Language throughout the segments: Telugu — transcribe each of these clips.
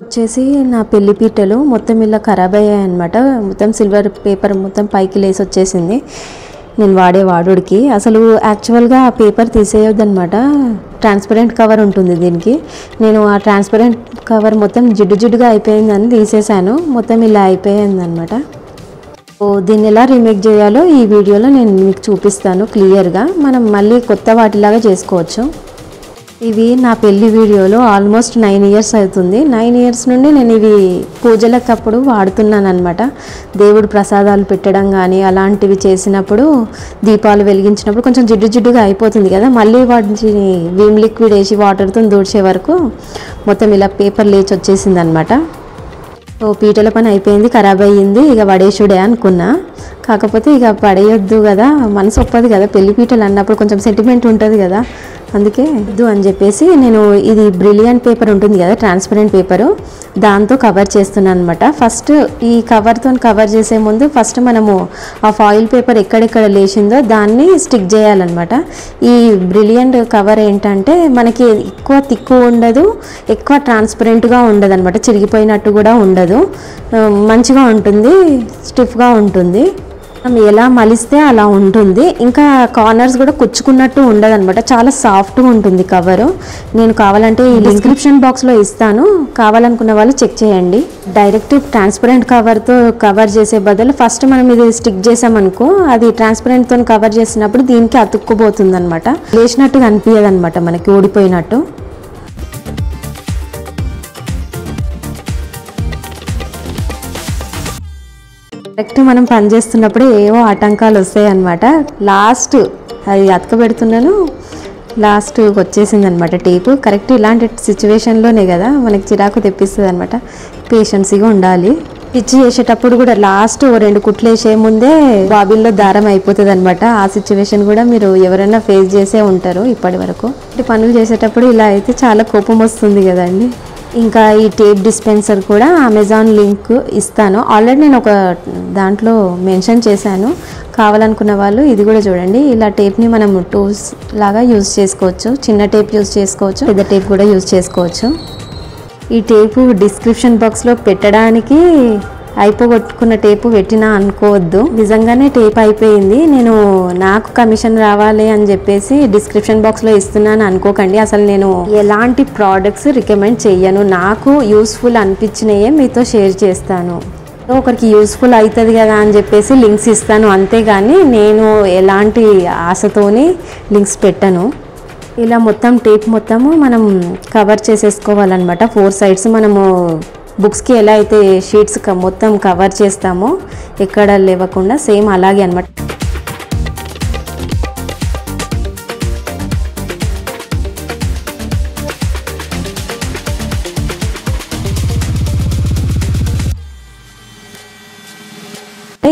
వచ్చేసి నా పెళ్లి పీటలు మొత్తం ఇలా ఖరాబ్ అయ్యాయి అనమాట. మొత్తం సిల్వర్ పేపర్ మొత్తం పైకి లేసి వచ్చేసింది నేను వాడే వాడుడికి. అసలు యాక్చువల్గా ఆ పేపర్ తీసేయొద్దనమాట, ట్రాన్స్పరెంట్ కవర్ ఉంటుంది దీనికి. నేను ఆ ట్రాన్స్పరెంట్ కవర్ మొత్తం జిడ్డుగా అయిపోయిందని తీసేసాను, మొత్తం ఇలా అయిపోయింది అనమాట. దీన్ని ఎలా రీమేక్ చేయాలో ఈ వీడియోలో నేను మీకు చూపిస్తాను క్లియర్గా. మనం మళ్ళీ కొత్త వాటిలాగా చేసుకోవచ్చు. ఇవి నా పెళ్లి వీడియోలో ఆల్మోస్ట్ 9 ఇయర్స్ అవుతుంది. 9 ఇయర్స్ నుండి నేను ఇవి పూజలకప్పుడు వాడుతున్నాను అనమాట. దేవుడు ప్రసాదాలు పెట్టడం కానీ అలాంటివి చేసినప్పుడు, దీపాలు వెలిగించినప్పుడు కొంచెం జిడ్డుగా అయిపోతుంది కదా, మళ్ళీ వాటిని విమ్ లిక్విడ్ వేసి వాటర్తో దూడ్చే వరకు మొత్తం ఇలా పేపర్ లేచి వచ్చేసింది అనమాట. పీటల పని అయిపోయింది, ఖరాబ్ అయ్యింది, ఇక పడేసుడే అనుకున్నా. కాకపోతే ఇక పడేయొద్దు కదా, మనసు ఒప్పదు కదా, పెళ్లి పీటలు అన్నప్పుడు కొంచెం సెంటిమెంట్ ఉంటుంది కదా, అందుకే వద్దు అని చెప్పేసి నేను ఇది బ్రిలియంట్ పేపర్ ఉంటుంది కదా, ట్రాన్స్పరెంట్ పేపరు, దాంతో కవర్ చేస్తున్నాను అనమాట. ఫస్ట్ ఈ కవర్తో కవర్ చేసే ముందు ఫస్ట్ మనము ఆ ఫాయిల్ పేపర్ ఎక్కడెక్కడ లేచిందో దాన్ని స్టిక్ చేయాలన్నమాట. ఈ బ్రిలియంట్ కవర్ ఏంటంటే మనకి ఎక్కువ తిక్కు ఉండదు, ఎక్కువ ట్రాన్స్పరెంట్గా ఉండదు అనమాట, చిరిగిపోయినట్టు కూడా ఉండదు, మంచిగా ఉంటుంది, స్టిఫ్గా ఉంటుంది, మనం ఎలా మలిస్తే అలా ఉంటుంది. ఇంకా కార్నర్స్ కూడా కుచ్చుకున్నట్టు ఉండదు అనమాట, చాలా సాఫ్ట్గా ఉంటుంది కవరు. నేను కావాలంటే ఈ డిస్క్రిప్షన్ బాక్స్లో ఇస్తాను, కావాలనుకున్న వాళ్ళు చెక్ చేయండి. డైరెక్ట్ ట్రాన్స్పరెంట్ కవర్తో కవర్ చేసే బదులు ఫస్ట్ మనం ఇది స్టిక్ చేసామనుకో, అది ట్రాన్స్పరెంట్తో కవర్ చేసినప్పుడు దీనికి అతుక్కుపోతుంది అనమాట, లేచినట్టుగా అనిపించదు అనమాట, మనకి ఊడిపోయినట్టు. కరెక్ట్ మనం పని చేస్తున్నప్పుడే ఏవో ఆటంకాలు వస్తాయి అన్నమాట. లాస్ట్ అది అతకబెడుతున్నాను, లాస్ట్ వచ్చేసింది అనమాట టేపు. కరెక్ట్ ఇలాంటి సిచ్యువేషన్లోనే కదా మనకి చిరాకు తెప్పిస్తుంది అనమాట, పేషెన్సీగా ఉండాలి. స్టిచ్ చేసేటప్పుడు కూడా లాస్ట్ 2 కుట్లు వేసే ముందే బాబిల్లో దారం అయిపోతుంది అనమాట. ఆ సిచ్యువేషన్ కూడా మీరు ఎవరైనా ఫేస్ చేసే ఉంటారు ఇప్పటి వరకు. పనులు చేసేటప్పుడు ఇలా అయితే చాలా కోపం వస్తుంది కదండి. ఇంకా ఈ టేప్ డిస్పెన్సర్ కూడా అమెజాన్ లింక్ ఇస్తాను, ఆల్రెడీ నేను ఒక దాంట్లో మెన్షన్ చేశాను, కావాలనుకున్న వాళ్ళు ఇది కూడా చూడండి. ఇలా టేప్ని మనం టూల్స్ లాగా యూజ్ చేసుకోవచ్చు, చిన్న టేప్ యూజ్ చేసుకోవచ్చు, పెద్ద టేప్ కూడా యూజ్ చేసుకోవచ్చు. ఈ టేపు డిస్క్రిప్షన్ బాక్స్లో పెట్టడానికి అయిపోగొట్టుకున్న టేపు పెట్టినా అనుకోవద్దు, నిజంగానే టేప్ అయిపోయింది, నేను నాకు కమిషన్ రావాలి అని చెప్పేసి డిస్క్రిప్షన్ బాక్స్లో ఇస్తున్నాను అనుకోకండి. అసలు నేను ఎలాంటి ప్రోడక్ట్స్ రికమెండ్ చెయ్యను, నాకు యూస్ఫుల్ అనిపించినయే మీతో షేర్ చేస్తాను. ఒకరికి యూస్ఫుల్ అవుతుంది కదా అని చెప్పేసి లింక్స్ ఇస్తాను, అంతేగాని నేను ఎలాంటి ఆశతోని లింక్స్ పెట్టను. ఇలా మొత్తం టేప్ మొత్తము మనం కవర్ చేసేసుకోవాలన్నమాట. 4 సైడ్స్ మనము బుక్స్కి ఎలా అయితే షీట్స్ మొత్తం కవర్ చేస్తామో ఎక్కడ లేవకుండా సేమ్ అలాగే అనమాట.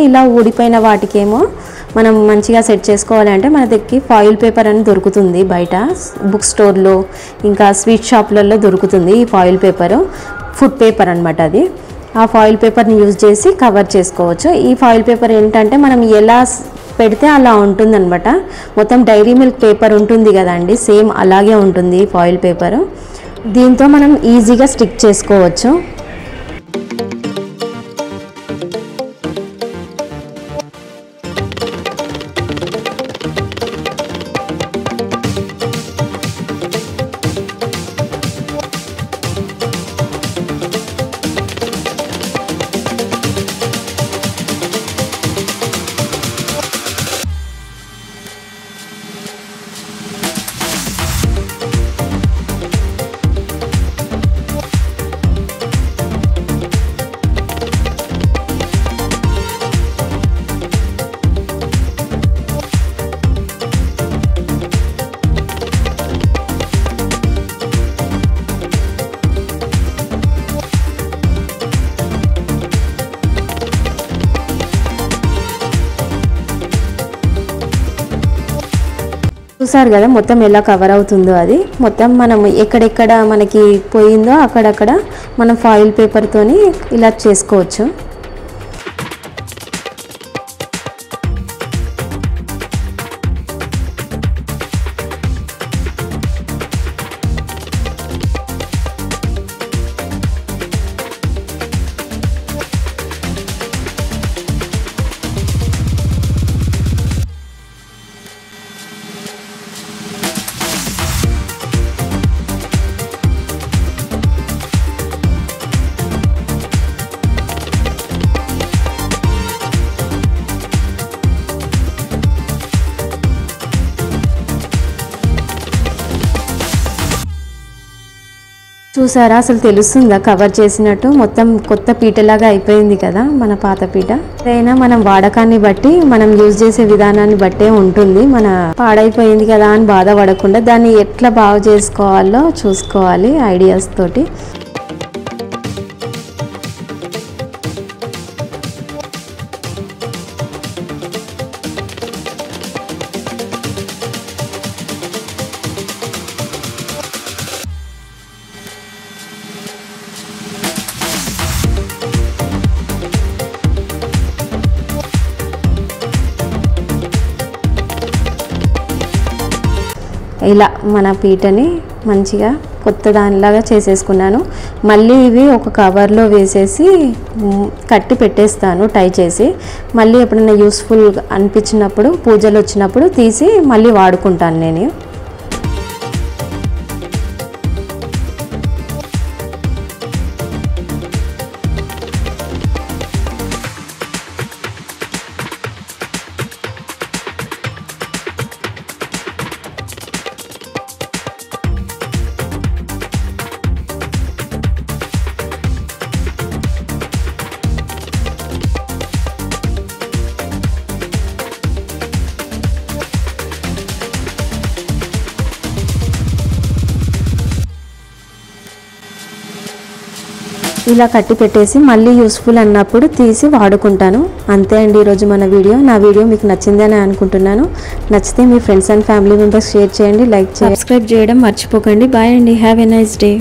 ఇలా ఊడిపోయిన వాటికేమో మనం మంచిగా సెట్ చేసుకోవాలంటే మన దగ్గరికి ఫాయిల్ పేపర్ అని దొరుకుతుంది బయట బుక్ స్టోర్లో, ఇంకా స్వీట్ షాప్లలో దొరుకుతుంది ఈ ఫాయిల్ పేపరు, ఫుడ్ పేపర్ అనమాట అది. ఆ ఫాయిల్ పేపర్ని యూజ్ చేసి కవర్ చేసుకోవచ్చు. ఈ ఫాయిల్ పేపర్ ఏంటంటే మనం ఎలా పెడితే అలా ఉంటుందన్నమాట, మొత్తం డైరీ మిల్క్ పేపర్ ఉంటుంది కదండి, సేమ్ అలాగే ఉంటుంది ఫాయిల్ పేపరు. దీంతో మనం ఈజీగా స్టిక్ చేసుకోవచ్చు. చూసారు కదా మొత్తం ఎలా కవర్ అవుతుందో, అది మొత్తం మనం ఎక్కడెక్కడ మనకి పోయిందో అక్కడక్కడ మనం ఫాయిల్ పేపర్తోని ఇలా చేసుకోవచ్చు. చూసారా, అసలు తెలుస్తుందా కవర్ చేసినట్టు? మొత్తం కొత్త పీటలాగా అయిపోయింది కదా మన పాత పీట. అయినా మనం వాడకాన్ని బట్టి, మనం యూజ్ చేసే విధానాన్ని బట్టే ఉంటుంది. మన పాడైపోయింది కదా అని బాధపడకుండా దాన్ని ఎట్లా బాగు చేసుకోవాలో చూసుకోవాలి ఐడియాస్ తోటి. ఇలా మన పీటని మంచిగా కొత్త దానిలాగా చేసేసుకున్నాను. మళ్ళీ ఇవి ఒక కవర్లో వేసేసి కట్టి పెట్టేస్తాను టై చేసి. మళ్ళీ ఎప్పుడైనా యూస్ఫుల్ అనిపించినప్పుడు, పూజలు వచ్చినప్పుడు తీసి మళ్ళీ వాడుకుంటాను నేను. ఇలా కట్టి పెట్టేసి మళ్ళీ యూస్ఫుల్ అన్నప్పుడు తీసి వాడుకుంటాను. అంతే అండి ఈరోజు మన వీడియో. నా వీడియో మీకు నచ్చిందని అనుకుంటున్నాను. నచ్చితే మీ friends and family members share చేయండి, లైక్ చేయండి, సబ్స్క్రైబ్ చేయడం మర్చిపోకండి. బాయ్ అండి, హ్యావ్ ఎ నైస్ డే.